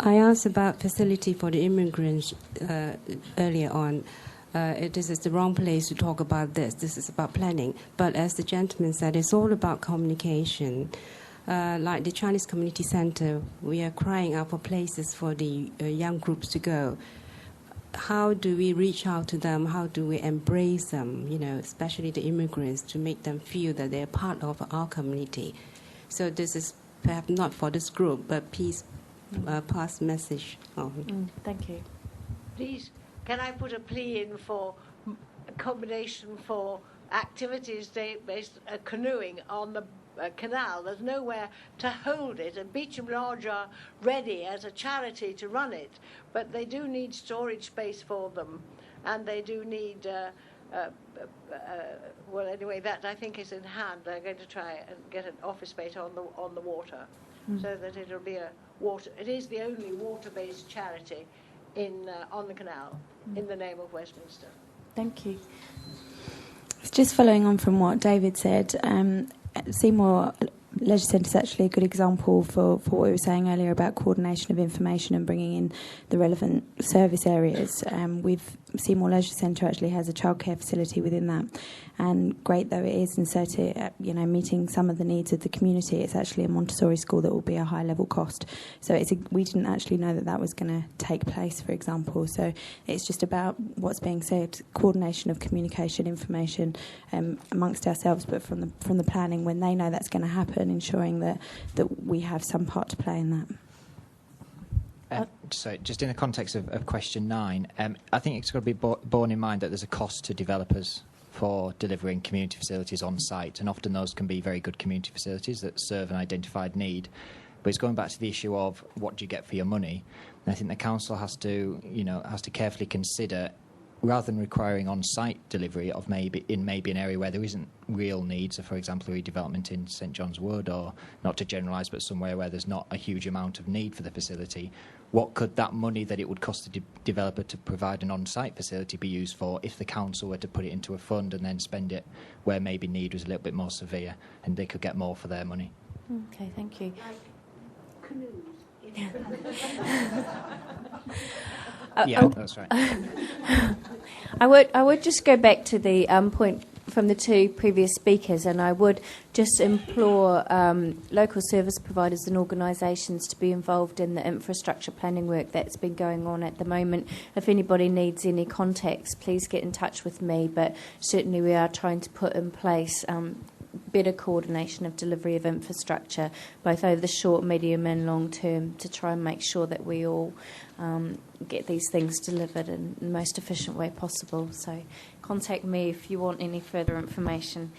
I asked about facility for the immigrants earlier on. This is the wrong place to talk about this. This is about planning. But as the gentleman said, it's all about communication. Like the Chinese Community Center, we are crying out for places for the young groups to go. How do we reach out to them? How do we embrace them, especially the immigrants, to make them feel that they're part of our community? So this is perhaps not for this group, but please pass message on. Thank you. Please, can I put a plea in for accommodation for activities based canoeing on the canal? There's nowhere to hold it, and Beecham Lodge are ready as a charity to run it, but they do need storage space for them, and they do need well, anyway, that I think is in hand. They're going to try and get an office space on the water, so that it'll be a water. It is the only water-based charity on the canal in the name of Westminster. Thank you. Just following on from what David said, Seymour Leisure Centre is actually a good example for what we were saying earlier about coordination of information and bringing in the relevant service areas. Seymour Leisure Centre actually has a childcare facility within that, and great though it is, and so to meeting some of the needs of the community, it's actually a Montessori school that will be a high level cost. So we didn't actually know that was going to take place, for example. So it's just about what's being said, coordination of communication, information amongst ourselves, but from the planning when they know that's going to happen, ensuring that we have some part to play in that. So just in the context of question 9, I think it's got to be borne in mind that there's a cost to developers for delivering community facilities on site, and often those can be very good community facilities that serve an identified need. But it's going back to the issue of what do you get for your money. And I think the council has to carefully consider, rather than requiring on-site delivery of maybe an area where there isn't real need, so for example a redevelopment in St John's Wood, or not to generalise, but somewhere where there's not a huge amount of need for the facility, what could that money that it would cost the developer to provide an on-site facility be used for if the council were to put it into a fund and then spend it where maybe need was a little bit more severe and they could get more for their money? Okay, thank you. Yeah, that's right. I would just go back to the point from the two previous speakers, and I would just implore local service providers and organisations to be involved in the infrastructure planning work that's been going on at the moment. If anybody needs any context, please get in touch with me, but certainly we are trying to put in place better coordination of delivery of infrastructure, both over the short, medium and long term, to try and make sure that we all get these things delivered in the most efficient way possible. So contact me if you want any further information.